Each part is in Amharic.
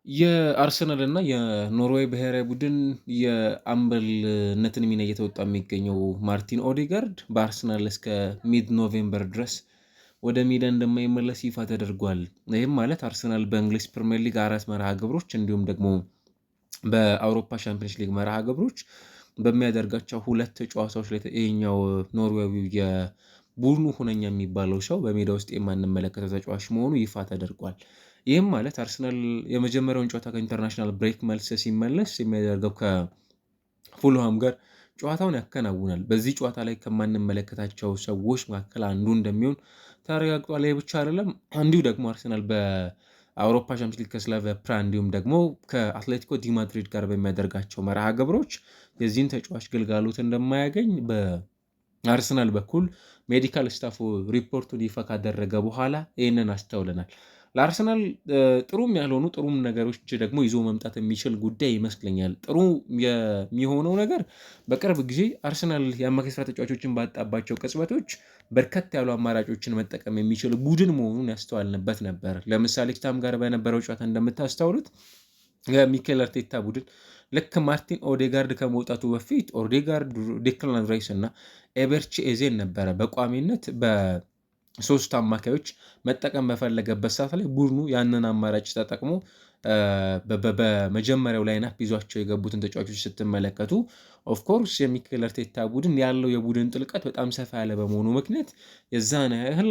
የአርሰናል እና የኖርዌይ ብሔራዊ ቡድን የአምበልነትን ሚና እየተወጣ የሚገኘው ማርቲን ኦዴጋርድ በአርሰናል እስከ ሚድ ኖቬምበር ድረስ ወደ ሜዳ እንደማይመለስ ይፋ ተደርጓል። ይህም ማለት አርሰናል በእንግሊዝ ፕሪምየር ሊግ 4 መርሃ ግብሮች እንዲሁም ደግሞ በአውሮፓ ሻምፒዮንስ ሊግ መርሃ ግብሮች በሚያደርጋቸው ሁለት ጨዋታዎች ላይ ይሄኛው ኖርዌዊው የቡድኑ ሁነኛ የሚባለው ሰው በሜዳ ውስጥ የማንመለከተው ተጫዋች መሆኑ ይፋ ተደርጓል። ይህም ማለት አርሰናል የመጀመሪያውን ጨዋታ ከኢንተርናሽናል ብሬክ መልስ ሲመለስ የሚያደርገው ከፉልሃም ጋር ጨዋታውን ያከናውናል። በዚህ ጨዋታ ላይ ከማንመለከታቸው ሰዎች መካከል አንዱ እንደሚሆን ተረጋግጧል። ይህ ብቻ አይደለም፣ እንዲሁ ደግሞ አርሰናል በአውሮፓ ቻምፒዮንስ ሊግ ከስላቪያ ፕራ እንዲሁም ደግሞ ከአትሌቲኮ ዲ ማድሪድ ጋር በሚያደርጋቸው መርሃ ግብሮች የዚህን ተጫዋች ግልጋሎት እንደማያገኝ በአርሰናል በኩል ሜዲካል ስታፉ ሪፖርቱን ይፋ ካደረገ በኋላ ይህንን አስተውለናል። ለአርሰናል ጥሩም ያልሆኑ ጥሩም ነገሮች ደግሞ ይዞ መምጣት የሚችል ጉዳይ ይመስለኛል። ጥሩ የሚሆነው ነገር በቅርብ ጊዜ አርሰናል የአማካይ ስፍራ ተጫዋቾችን ባጣባቸው ቅጽበቶች በርከት ያሉ አማራጮችን መጠቀም የሚችል ቡድን መሆኑን ያስተዋልንበት ነበር። ለምሳሌ ስታም ጋር በነበረው ጨዋታ እንደምታስተውሉት የሚኬል አርቴታ ቡድን ልክ ማርቲን ኦዴጋርድ ከመውጣቱ በፊት ኦዴጋርድ፣ ዴክላን ራይስ እና ኤቤርቺ ኤዜን ነበረ በቋሚነት ሶስት አማካዮች መጠቀም በፈለገበት ሰዓት ላይ ቡድኑ ያንን አማራጭ ተጠቅሞ በመጀመሪያው ላይናፕ ይዟቸው የገቡትን ተጫዋቾች ስትመለከቱ ኦፍኮርስ የሚኬል አርቴታ ቡድን ያለው የቡድን ጥልቀት በጣም ሰፋ ያለ በመሆኑ ምክንያት የዛን ያህል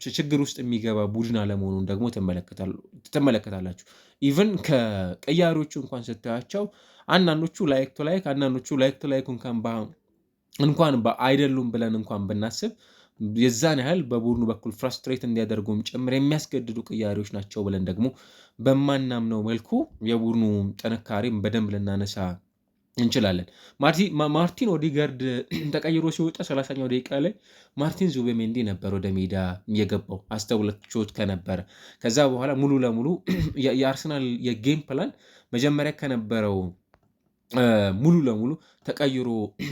ችግር ውስጥ የሚገባ ቡድን አለመሆኑን ደግሞ ትመለከታላችሁ። ኢቨን ከቀያሪዎቹ እንኳን ስታያቸው አንዳንዶቹ ላይክ ቱ ላይክ አንዳንዶቹ ላይክ ቱ ላይክ እንኳን አይደሉም ብለን እንኳን ብናስብ የዛን ያህል በቡድኑ በኩል ፍራስትሬት እንዲያደርጉም ጭምር የሚያስገድዱ ቅያሪዎች ናቸው ብለን ደግሞ በማናምነው መልኩ የቡድኑ ጥንካሬም በደንብ ልናነሳ እንችላለን። ማርቲን ኦዴጋርድ ተቀይሮ ሲወጣ 30ኛው ደቂቃ ላይ ማርቲን ዙቤሜንዲ ነበር ወደ ሜዳ የገባው አስተውላችሁት ከነበረ። ከዛ በኋላ ሙሉ ለሙሉ የአርሰናል የጌም ፕላን መጀመሪያ ከነበረው ሙሉ ለሙሉ ተቀይሮ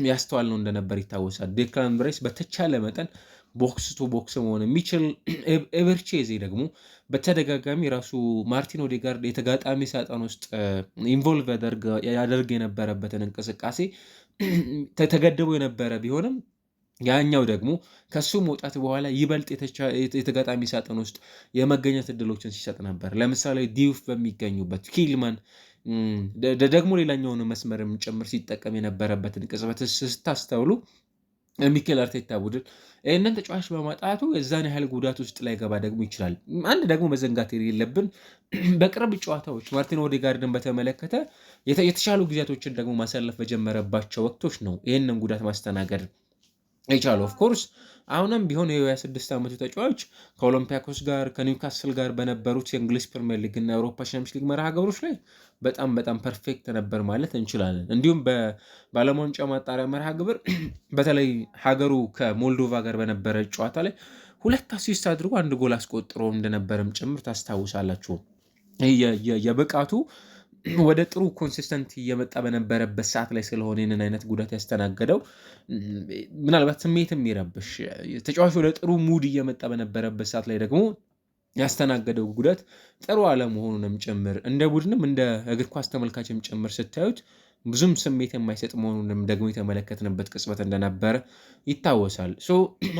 ያስተዋል ነው እንደነበር ይታወሳል። ዴክላን ራይስ በተቻለ መጠን ቦክስ ቱ ቦክስ መሆን የሚችል ኤቨርቼዜ ደግሞ በተደጋጋሚ ራሱ ማርቲን ኦዴጋርድ የተጋጣሚ ሳጥን ውስጥ ኢንቮልቭ ያደርግ የነበረበትን እንቅስቃሴ ተገድቦ የነበረ ቢሆንም ያኛው ደግሞ ከሱ መውጣት በኋላ ይበልጥ የተጋጣሚ ሳጥን ውስጥ የመገኘት እድሎችን ሲሰጥ ነበር። ለምሳሌ ዲዩፍ በሚገኙበት ኪልማን ደግሞ ሌላኛውን መስመርም ጭምር ሲጠቀም የነበረበትን ቅጽበት ስታስተውሉ ሚኬል አርቴታ ቡድን ይህንን ተጫዋች በማጣቱ የዛን ያህል ጉዳት ውስጥ ላይ ገባ ደግሞ ይችላል። አንድ ደግሞ መዘንጋት የሌለብን በቅርብ ጨዋታዎች ማርቲን ኦዴጋርድን በተመለከተ የተሻሉ ጊዜያቶችን ደግሞ ማሳለፍ በጀመረባቸው ወቅቶች ነው ይህንን ጉዳት ማስተናገድ የቻለው። ኦፍኮርስ አሁንም ቢሆን የ26 ዓመቱ ተጫዋች ከኦሎምፒያኮስ ጋር ከኒውካስል ጋር በነበሩት የእንግሊዝ ፕሪሚየር ሊግ እና የአውሮፓ ቻምፒዮንስ ሊግ መርሃ ግብሮች ላይ በጣም ፐርፌክት ነበር ማለት እንችላለን። እንዲሁም በዓለም ዋንጫ ማጣሪያ መርሃ ግብር በተለይ ሀገሩ ከሞልዶቫ ጋር በነበረ ጨዋታ ላይ 2 አሲስት አድርጎ 1 ጎል አስቆጥሮ እንደነበረም ጭምር ታስታውሳላችሁ። የብቃቱ ወደ ጥሩ ኮንሲስተንት እየመጣ በነበረበት ሰዓት ላይ ስለሆነ ይህንን አይነት ጉዳት ያስተናገደው ምናልባት ስሜት የሚረብሽ ተጫዋች ወደ ጥሩ ሙድ እየመጣ በነበረበት ሰዓት ላይ ደግሞ ያስተናገደው ጉዳት ጥሩ አለመሆኑንም ጭምር እንደ ቡድንም እንደ እግር ኳስ ተመልካችም ጭምር ስታዩት ብዙም ስሜት የማይሰጥ መሆኑንም ደግሞ የተመለከትንበት ቅጽበት እንደነበረ ይታወሳል።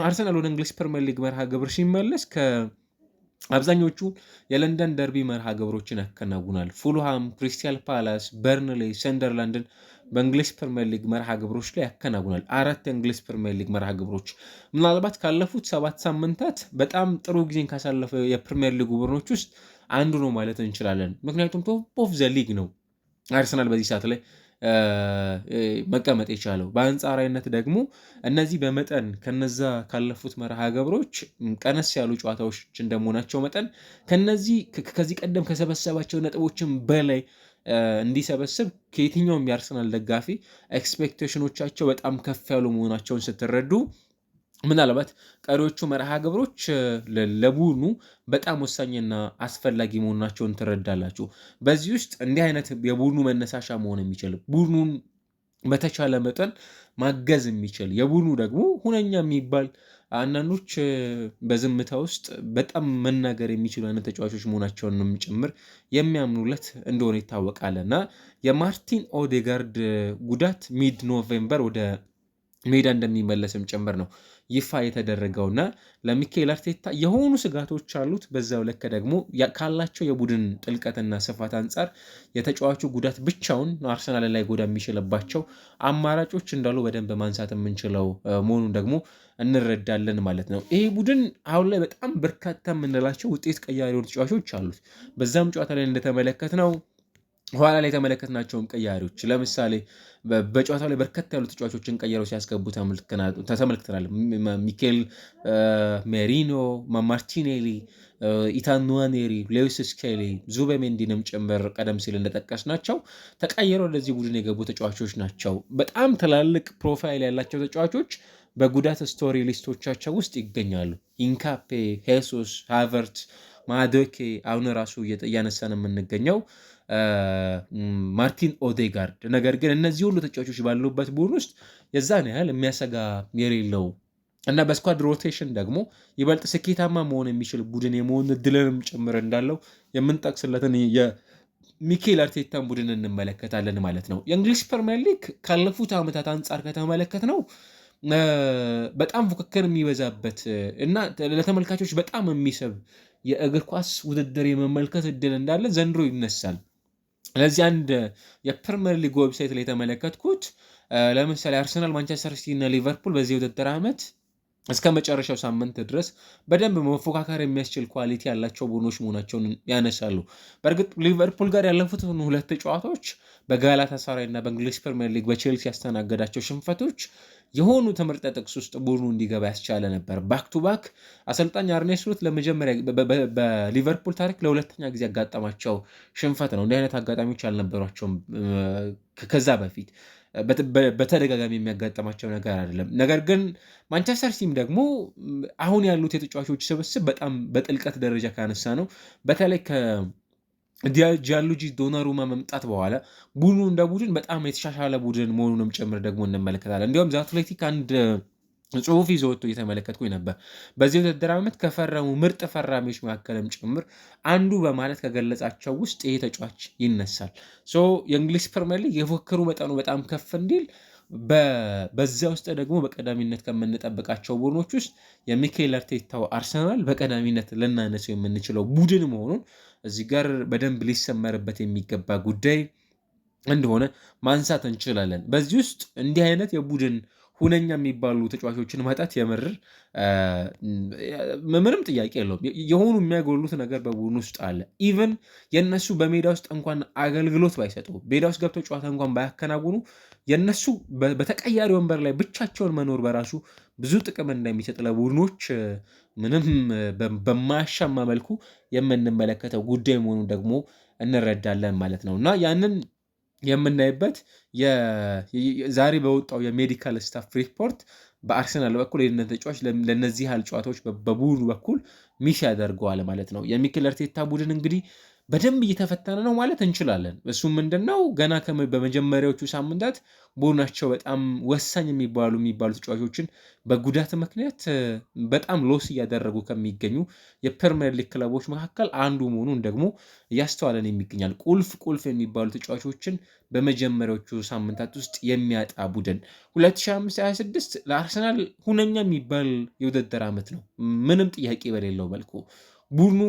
አርሰናል ወደ እንግሊዝ ፕሪሚየር ሊግ መርሃ ግብር ሲመለስ አብዛኞቹ የለንደን ደርቢ መርሃ ግብሮችን ያከናውናል። ፉልሃም፣ ክሪስታል ፓላስ፣ በርንሌ፣ ሰንደርላንድን በእንግሊዝ ፕሪሚየር ሊግ መርሃ ግብሮች ላይ ያከናውናል። 4 የእንግሊዝ ፕሪሚየር ሊግ መርሃ ግብሮች ምናልባት ካለፉት 7 ሳምንታት በጣም ጥሩ ጊዜን ካሳለፈ የፕሪሚየር ሊግ ቡድኖች ውስጥ አንዱ ነው ማለት እንችላለን። ምክንያቱም ቶፕ ኦፍ ዘ ሊግ ነው አርሰናል በዚህ ሰዓት ላይ መቀመጥ የቻለው። በአንጻራዊነት ደግሞ እነዚህ በመጠን ከነዛ ካለፉት መርሃ ግብሮች ቀነስ ያሉ ጨዋታዎች እንደመሆናቸው መጠን ከዚህ ቀደም ከሰበሰባቸው ነጥቦችን በላይ እንዲሰበስብ ከየትኛውም የአርሰናል ደጋፊ ኤክስፔክቴሽኖቻቸው በጣም ከፍ ያሉ መሆናቸውን ስትረዱ ምናልባት ቀሪዎቹ መርሃ ግብሮች ለቡድኑ በጣም ወሳኝና አስፈላጊ መሆናቸውን ትረዳላችሁ። በዚህ ውስጥ እንዲህ አይነት የቡድኑ መነሳሻ መሆን የሚችል ቡድኑን በተቻለ መጠን ማገዝ የሚችል የቡድኑ ደግሞ ሁነኛ የሚባል አንዳንዶች በዝምታ ውስጥ በጣም መናገር የሚችሉ አይነት ተጫዋቾች መሆናቸውንም ጭምር የሚያምኑለት እንደሆነ ይታወቃል እና የማርቲን ኦዴጋርድ ጉዳት ሚድ ኖቬምበር ወደ ሜዳ እንደሚመለስም ጭምር ነው ይፋ የተደረገውና ለሚካኤል አርቴታ የሆኑ ስጋቶች አሉት። በዛው ልክ ደግሞ ካላቸው የቡድን ጥልቀትና ስፋት አንጻር የተጫዋቹ ጉዳት ብቻውን አርሰናል ላይ ጎዳ የሚችልባቸው አማራጮች እንዳሉ በደንብ ማንሳት የምንችለው መሆኑን ደግሞ እንረዳለን ማለት ነው። ይሄ ቡድን አሁን ላይ በጣም በርካታ የምንላቸው ውጤት ቀያሪ ተጫዋቾች አሉት። በዛም ጨዋታ ላይ እንደተመለከት ነው ኋላ ላይ የተመለከትናቸውም ቀያሪዎች ለምሳሌ በጨዋታው ላይ በርከት ያሉ ተጫዋቾችን ቀይረው ሲያስገቡ ተመልክተናል። ሚኬል ሜሪኖ፣ ማርቲኔሊ፣ ኢታን ንዋኔሪ፣ ሌዊስ ስኬሊ፣ ዙቤሜንዲንም ጭምር ቀደም ሲል እንደጠቀስ ናቸው ተቀይረው ወደዚህ ቡድን የገቡ ተጫዋቾች ናቸው። በጣም ትላልቅ ፕሮፋይል ያላቸው ተጫዋቾች በጉዳት ስቶሪ ሊስቶቻቸው ውስጥ ይገኛሉ። ኢንካፔ፣ ሄሱስ፣ ሃቨርት፣ ማዶኬ አሁን ራሱ እያነሳን የምንገኘው ማርቲን ኦዴጋርድ። ነገር ግን እነዚህ ሁሉ ተጫዋቾች ባሉበት ቡድን ውስጥ የዛን ያህል የሚያሰጋ የሌለው እና በስኳድ ሮቴሽን ደግሞ ይበልጥ ስኬታማ መሆን የሚችል ቡድን የመሆን እድልንም ጭምር እንዳለው የምንጠቅስለትን የሚኬል አርቴታን ቡድን እንመለከታለን ማለት ነው። የእንግሊዝ ፕሪሚየር ሊግ ካለፉት ዓመታት አንጻር ከተመለከት ነው በጣም ፉክክር የሚበዛበት እና ለተመልካቾች በጣም የሚስብ የእግር ኳስ ውድድር የመመልከት እድል እንዳለ ዘንድሮ ይነሳል። ስለዚህ አንድ የፕሪሚየር ሊግ ዌብሳይት ላይ የተመለከትኩት ለምሳሌ አርሰናል፣ ማንቸስተር ሲቲ እና ሊቨርፑል በዚህ ውድድር ዓመት እስከ መጨረሻው ሳምንት ድረስ በደንብ መፎካከር የሚያስችል ኳሊቲ ያላቸው ቡድኖች መሆናቸውን ያነሳሉ። በእርግጥ ሊቨርፑል ጋር ያለፉት ሁለት ጨዋታዎች በጋላታሳራይ እና በእንግሊዝ ፕሪሚየር ሊግ በቼልሲ ያስተናገዳቸው ሽንፈቶች የሆኑ ትምህርት ጥቅስ ውስጥ ቡድኑ እንዲገባ ያስቻለ ነበር። ባክ ቱ ባክ አሰልጣኝ አርኔ ስሎት ለመጀመሪያ በሊቨርፑል ታሪክ ለሁለተኛ ጊዜ ያጋጠማቸው ሽንፈት ነው። እንዲህ አይነት አጋጣሚዎች አልነበሯቸውም ከዛ በፊት በተደጋጋሚ የሚያጋጠማቸው ነገር አይደለም። ነገር ግን ማንቸስተር ሲቲም ደግሞ አሁን ያሉት የተጫዋቾች ስብስብ በጣም በጥልቀት ደረጃ ካነሳ ነው በተለይ ጂያንሉጂ ዶናሩማ መምጣት በኋላ ቡድኑ እንደ ቡድን በጣም የተሻሻለ ቡድን መሆኑንም ጭምር ደግሞ እንመለከታለን። እንዲሁም ዘአትሌቲክ አንድ ጽሁፍ ይዞ ወጥቶ እየተመለከትኩኝ ነበር። በዚህ ውድድር ዓመት ከፈረሙ ምርጥ ፈራሚዎች መካከልም ጭምር አንዱ በማለት ከገለጻቸው ውስጥ ይሄ ተጫዋች ይነሳል። የእንግሊዝ ፕሪሚየር ሊግ የፉክክሩ መጠኑ በጣም ከፍ እንዲል በዚያ ውስጥ ደግሞ በቀዳሚነት ከምንጠብቃቸው ቡድኖች ውስጥ የሚኬል አርቴታው አርሰናል በቀዳሚነት ልናነሰው የምንችለው ቡድን መሆኑን እዚህ ጋር በደንብ ሊሰመርበት የሚገባ ጉዳይ እንደሆነ ማንሳት እንችላለን። በዚህ ውስጥ እንዲህ አይነት የቡድን ሁነኛ የሚባሉ ተጫዋቾችን ማጣት የምር ምንም ጥያቄ የለውም። የሆኑ የሚያጎሉት ነገር በቡድን ውስጥ አለ። ኢቨን የነሱ በሜዳ ውስጥ እንኳን አገልግሎት ባይሰጡ፣ ሜዳ ውስጥ ገብተው ጨዋታ እንኳን ባያከናውኑ የነሱ በተቀያሪ ወንበር ላይ ብቻቸውን መኖር በራሱ ብዙ ጥቅም እንደሚሰጥ ለቡድኖች ምንም በማያሻማ መልኩ የምንመለከተው ጉዳይ መሆኑን ደግሞ እንረዳለን ማለት ነው እና ያንን የምናይበት ዛሬ በወጣው የሜዲካል ስታፍ ሪፖርት በአርሰናል በኩል የነ ተጫዋች ለነዚህ ያህል ጨዋታዎች በቡድኑ በኩል ሚስ ያደርገዋል ማለት ነው። የሚኬል አርቴታ ቡድን እንግዲህ በደንብ እየተፈተነ ነው ማለት እንችላለን። እሱም ምንድነው ገና በመጀመሪያዎቹ ሳምንታት ቡድናቸው በጣም ወሳኝ የሚባሉ ተጫዋቾችን በጉዳት ምክንያት በጣም ሎስ እያደረጉ ከሚገኙ የፕሪሚየር ሊግ ክለቦች መካከል አንዱ መሆኑን ደግሞ እያስተዋለን የሚገኛል። ቁልፍ የሚባሉ ተጫዋቾችን በመጀመሪያዎቹ ሳምንታት ውስጥ የሚያጣ ቡድን 2025/26 ለአርሰናል ሁነኛ የሚባል የውድድር ዓመት ነው። ምንም ጥያቄ በሌለው መልኩ ቡድኑ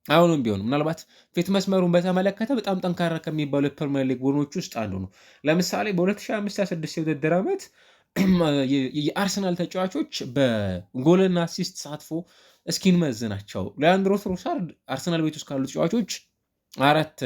አሁንም ቢሆን ምናልባት ፊት መስመሩን በተመለከተ በጣም ጠንካራ ከሚባሉ የፕሪሚየር ሊግ ቡድኖች ውስጥ አንዱ ነው። ለምሳሌ በ2025/26 የውድድር ዓመት የአርሰናል ተጫዋቾች በጎልና አሲስት ተሳትፎ እስኪንመዝናቸው ሊያንድሮ ትሮሳርድ አርሰናል ቤት ውስጥ ካሉ ተጫዋቾች 4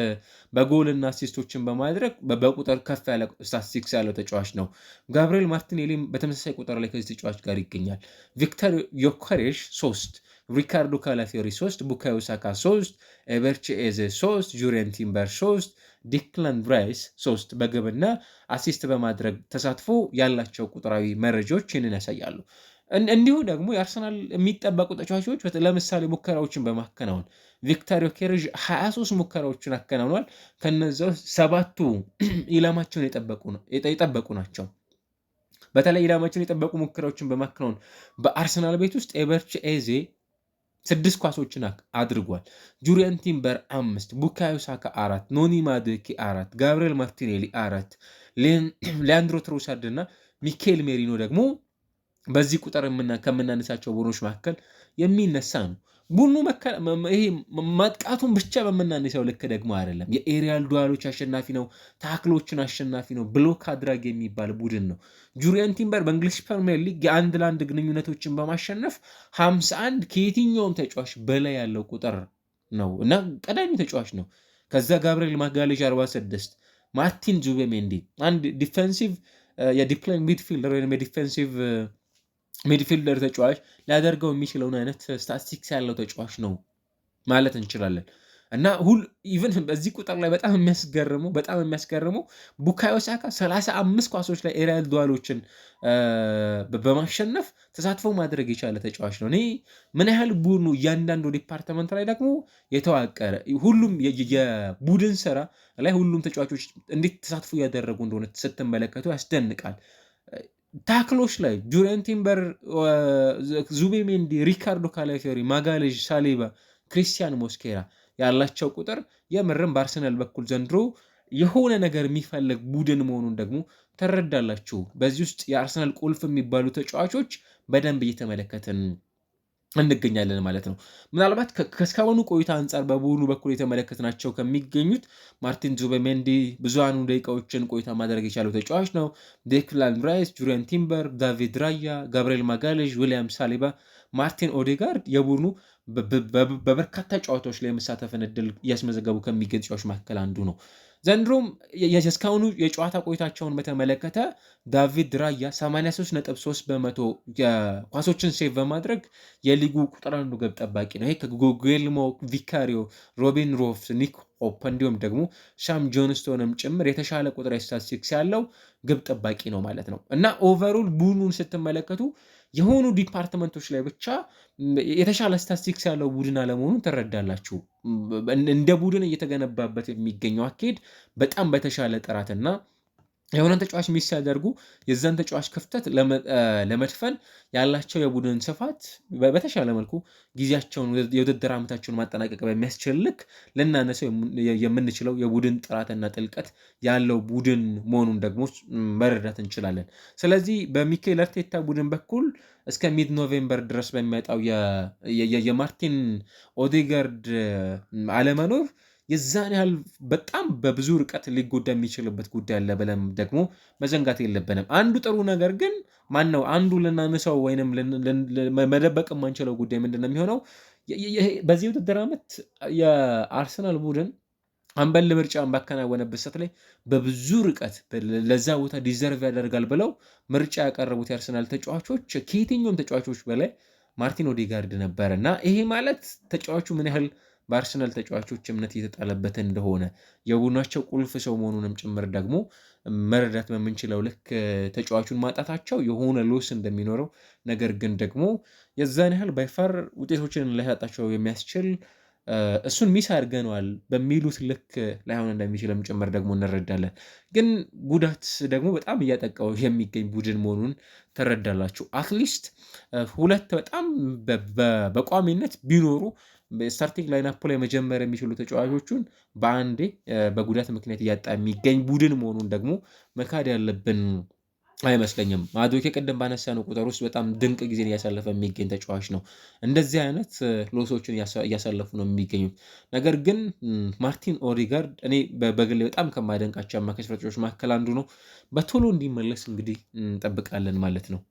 በጎልና አሲስቶችን በማድረግ በቁጥር ከፍ ያለ ስታቲስቲክስ ያለው ተጫዋች ነው። ጋብሪኤል ማርቲኔሊም በተመሳሳይ ቁጥር ላይ ከዚህ ተጫዋች ጋር ይገኛል። ቪክተር ዮከሬሽ 3፣ ሪካርዶ ካላፊዮሪ 3፣ ቡካዮ ሳካ 3፣ ኤበርቺ ኤዜ 3፣ ጁሪየን ቲምበር 3፣ ዲክላን ራይስ 3 በግብና አሲስት በማድረግ ተሳትፎ ያላቸው ቁጥራዊ መረጃዎች ይህንን ያሳያሉ። እንዲሁ ደግሞ የአርሰናል የሚጠበቁ ተጫዋቾች ለምሳሌ ሙከራዎችን በማከናወን ቪክተር ዮኬሬሽ 23 ሙከራዎችን አከናውኗል። ከነዚያው 7ቱ ኢላማቸውን የጠበቁ ናቸው። በተለይ ኢላማቸውን የጠበቁ ሙከራዎችን በማከናወን በአርሰናል ቤት ውስጥ ኤበርቺ ኤዜ 6 ኳሶችን አድርጓል። ጁሪየን ቲምበር 5፣ ቡካዮ ሳካ 4፣ ኖኒ ማዱዌኬ 4፣ ጋብሪኤል ማርቲኔሊ 4፣ ሊያንድሮ ትሮሳርድ እና ሚኬል ሜሪኖ ደግሞ በዚህ ቁጥር ከምናነሳቸው ቡድኖች መካከል የሚነሳ ነው። ቡድኑ ይሄ ማጥቃቱን ብቻ በምናነሳው ልክ ደግሞ አይደለም። የኤሪያል ዱዋሎች አሸናፊ ነው፣ ታክሎችን አሸናፊ ነው፣ ብሎክ አድራጊ የሚባል ቡድን ነው። ጁሪየን ቲምበር በእንግሊዝ ፕሪሚየር ሊግ የአንድ ለአንድ ግንኙነቶችን በማሸነፍ 51 ከየትኛውም ተጫዋች በላይ ያለው ቁጥር ነው እና ቀዳሚ ተጫዋች ነው። ከዛ ጋብሪኤል ማጋሌዥ 46፣ ማርቲን ዙቤሜንዲ አንድ ዲፌንሲቭ የዲፕሎይንግ ሚድፊልደር ወይም የዲፌንሲቭ ሚድፊልደር ተጫዋች ሊያደርገው የሚችለውን አይነት ስታቲስቲክስ ያለው ተጫዋች ነው ማለት እንችላለን። እና ኢቨን በዚህ ቁጥር ላይ በጣም የሚያስገርመው ቡካዮ ሳካ 35 ኳሶች ላይ ኤሪያል ዱዋሎችን በማሸነፍ ተሳትፎ ማድረግ የቻለ ተጫዋች ነው። እኔ ምን ያህል ቡድኑ እያንዳንዱ ዲፓርትመንት ላይ ደግሞ የተዋቀረ ሁሉም የቡድን ስራ ላይ ሁሉም ተጫዋቾች እንዴት ተሳትፎ እያደረጉ እንደሆነ ስትመለከቱ ያስደንቃል። ታክሎች ላይ ጁሪየን ቲምበር፣ ዙቤሜንዲ፣ ሪካርዶ ካላፊዮሪ፣ ማጋሌዥ፣ ሳሊባ፣ ክሪስቲያን ሞስኬራ ያላቸው ቁጥር የምርም በአርሰናል በኩል ዘንድሮ የሆነ ነገር የሚፈልግ ቡድን መሆኑን ደግሞ ተረዳላችሁ። በዚህ ውስጥ የአርሰናል ቁልፍ የሚባሉ ተጫዋቾች በደንብ እየተመለከትን እንገኛለን ማለት ነው። ምናልባት ከእስካሁኑ ቆይታ አንጻር በቡድኑ በኩል የተመለከትናቸው ከሚገኙት ማርቲን ዙቤሜንዲ ብዙሃኑ ደቂቃዎችን ቆይታ ማድረግ የቻለው ተጫዋች ነው። ዴክላን ራይስ፣ ጁሪየን ቲምበር፣ ዳቪድ ራያ፣ ጋብሪኤል ማጋሌዥ፣ ዊሊያም ሳሊባ፣ ማርቲን ኦዴጋርድ የቡድኑ በበርካታ ጨዋታዎች ላይ የመሳተፍን እድል እያስመዘገቡ ከሚገኙ ተጫዋቾች መካከል አንዱ ነው። ዘንድሮም የእስካሁኑ የጨዋታ ቆይታቸውን በተመለከተ ዳቪድ ራያ 83.3 በመቶ ኳሶችን ሴቭ በማድረግ የሊጉ ቁጥር አንዱ ግብ ጠባቂ ነው። ይሄ ከጉጌልሞ ቪካሪዮ፣ ሮቢን ሮፍስ፣ ኒክ ሆፕ እንዲሁም ደግሞ ሻም ጆንስቶንም ጭምር የተሻለ ቁጥር ስታቲስቲክስ ያለው ግብ ጠባቂ ነው ማለት ነው እና ኦቨሩል ቡድኑን ስትመለከቱ የሆኑ ዲፓርትመንቶች ላይ ብቻ የተሻለ ስታቲስቲክስ ያለው ቡድን አለመሆኑን ትረዳላችሁ። እንደ ቡድን እየተገነባበት የሚገኘው አካሄድ በጣም በተሻለ ጥራትና የሆነን ተጫዋች ሚስ ሲያደርጉ የዛን ተጫዋች ክፍተት ለመድፈን ያላቸው የቡድን ስፋት በተሻለ መልኩ ጊዜያቸውን የውድድር ዓመታቸውን ማጠናቀቅ በሚያስችል ልክ ልናነሰው የምንችለው የቡድን ጥራትና ጥልቀት ያለው ቡድን መሆኑን ደግሞ መረዳት እንችላለን። ስለዚህ በሚኬል አርቴታ ቡድን በኩል እስከ ሚድ ኖቬምበር ድረስ በሚመጣው የማርቲን ኦዴጋርድ አለመኖር የዛን ያህል በጣም በብዙ ርቀት ሊጎዳ የሚችልበት ጉዳይ አለ ብለን ደግሞ መዘንጋት የለብንም። አንዱ ጥሩ ነገር ግን ማነው አንዱ ልናነሳው ወይንም መደበቅ የማንችለው ጉዳይ ምንድን ነው የሚሆነው? በዚህ ውድድር ዓመት የአርሰናል ቡድን አምበል ምርጫን ባከናወነበት ሰዓት ላይ በብዙ ርቀት ለዛ ቦታ ዲዘርቭ ያደርጋል ብለው ምርጫ ያቀረቡት የአርሰናል ተጫዋቾች ከየትኛውም ተጫዋቾች በላይ ማርቲን ኦዴጋርድ ነበር እና ይሄ ማለት ተጫዋቹ ምን ያህል በአርሰናል ተጫዋቾች እምነት እየተጣለበት እንደሆነ የቡድናቸው ቁልፍ ሰው መሆኑንም ጭምር ደግሞ መረዳት በምንችለው ልክ ተጫዋቹን ማጣታቸው የሆነ ሎስ እንደሚኖረው ነገር ግን ደግሞ የዛን ያህል ባይፋር ውጤቶችን ላያጣቸው የሚያስችል እሱን ሚስ አድርገነዋል በሚሉት ልክ ላይሆን እንደሚችልም ጭምር ደግሞ እንረዳለን። ግን ጉዳት ደግሞ በጣም እያጠቃው የሚገኝ ቡድን መሆኑን ትረዳላችሁ። አትሊስት ሁለት በጣም በቋሚነት ቢኖሩ ስታርቲንግ ላይናፕ ላይ መጀመር የሚችሉ ተጫዋቾቹን በአንዴ በጉዳት ምክንያት እያጣ የሚገኝ ቡድን መሆኑን ደግሞ መካድ ያለብን አይመስለኝም። ማዱዌኬ ቅድም ባነሳነው ቁጥር ውስጥ በጣም ድንቅ ጊዜን እያሳለፈ የሚገኝ ተጫዋች ነው። እንደዚህ አይነት ሎሶችን እያሳለፉ ነው የሚገኙት። ነገር ግን ማርቲን ኦዴጋርድ እኔ በግሌ በጣም ከማደንቃቸው አማካይ ተጫዋቾች መካከል አንዱ ነው። በቶሎ እንዲመለስ እንግዲህ እንጠብቃለን ማለት ነው።